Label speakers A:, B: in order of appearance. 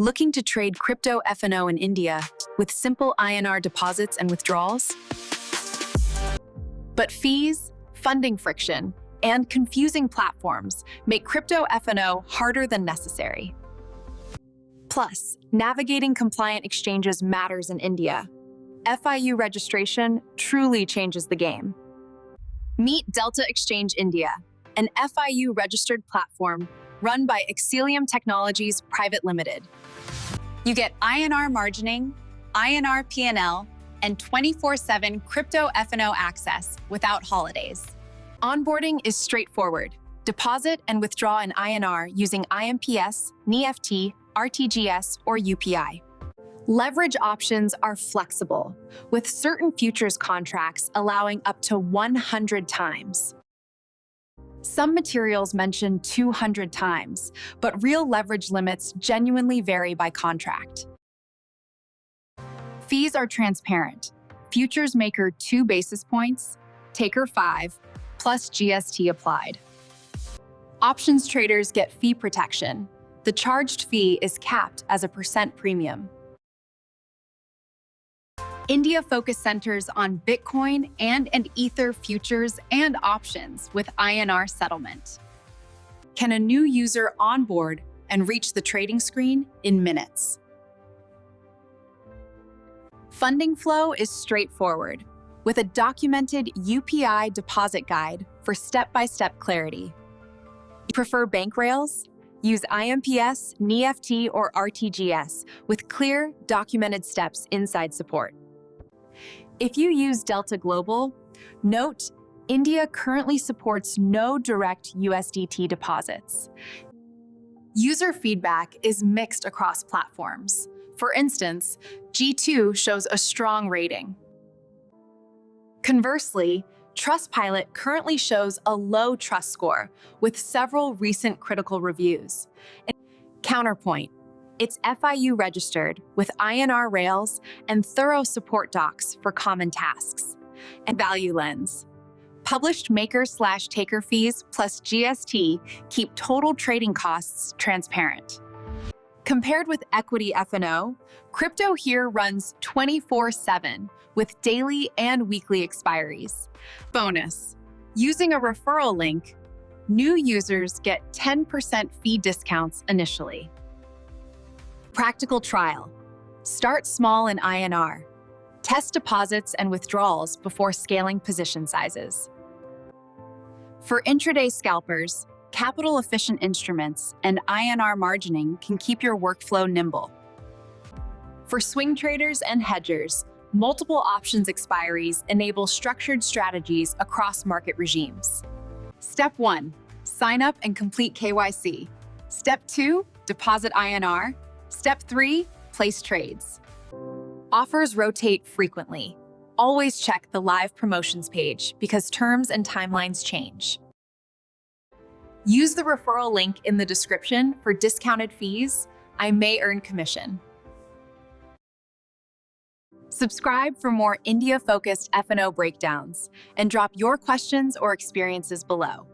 A: Looking to trade crypto F&O in India with simple INR deposits and withdrawals? But fees, funding friction, and confusing platforms make crypto F&O harder than necessary. Plus, navigating compliant exchanges matters in India. FIU registration truly changes the game. Meet Delta Exchange India, an FIU-registered platform run by Exilium Technologies Private Limited. You get INR margining, INR P&L, and 24/7 crypto F&O access without holidays. Onboarding is straightforward. Deposit and withdraw in INR using IMPS, NEFT, RTGS, or UPI. Leverage options are flexible, with certain futures contracts allowing up to 100 times. Some materials mention 200 times, but real leverage limits genuinely vary by contract. Fees are transparent. Futures maker 2 basis points, taker 5, plus GST applied. Options traders get fee protection. The charged fee is capped as a % premium. India focus centers on Bitcoin and Ether futures and options with INR settlement. Can a new user onboard and reach the trading screen in minutes? Funding flow is straightforward, with a documented UPI deposit guide for step-by-step clarity. You prefer bank rails? Use IMPS, NEFT, or RTGS with clear, documented steps inside support. If you use Delta Global, note India currently supports no direct USDT deposits. User feedback is mixed across platforms. For instance, G2 shows a strong rating. Conversely, Trustpilot currently shows a low trust score with several recent critical reviews. Counterpoint, it's FIU registered with INR rails and thorough support docs for common tasks. And Value Lens. Published maker/taker fees plus GST keep total trading costs transparent. Compared with equity F&O, crypto here runs 24/7 with daily and weekly expiries. Bonus, using a referral link, new users get 10% fee discounts initially. Practical trial. Start small in INR. Test deposits and withdrawals before scaling position sizes. For intraday scalpers, capital-efficient instruments and INR margining can keep your workflow nimble. For swing traders and hedgers, multiple options expiries enable structured strategies across market regimes. Step 1, sign up and complete KYC. Step 2, deposit INR. Step 3, place trades. Offers rotate frequently. Always check the live promotions page because terms and timelines change. Use the referral link in the description for discounted fees. I may earn commission. Subscribe for more India-focused F&O breakdowns and drop your questions or experiences below.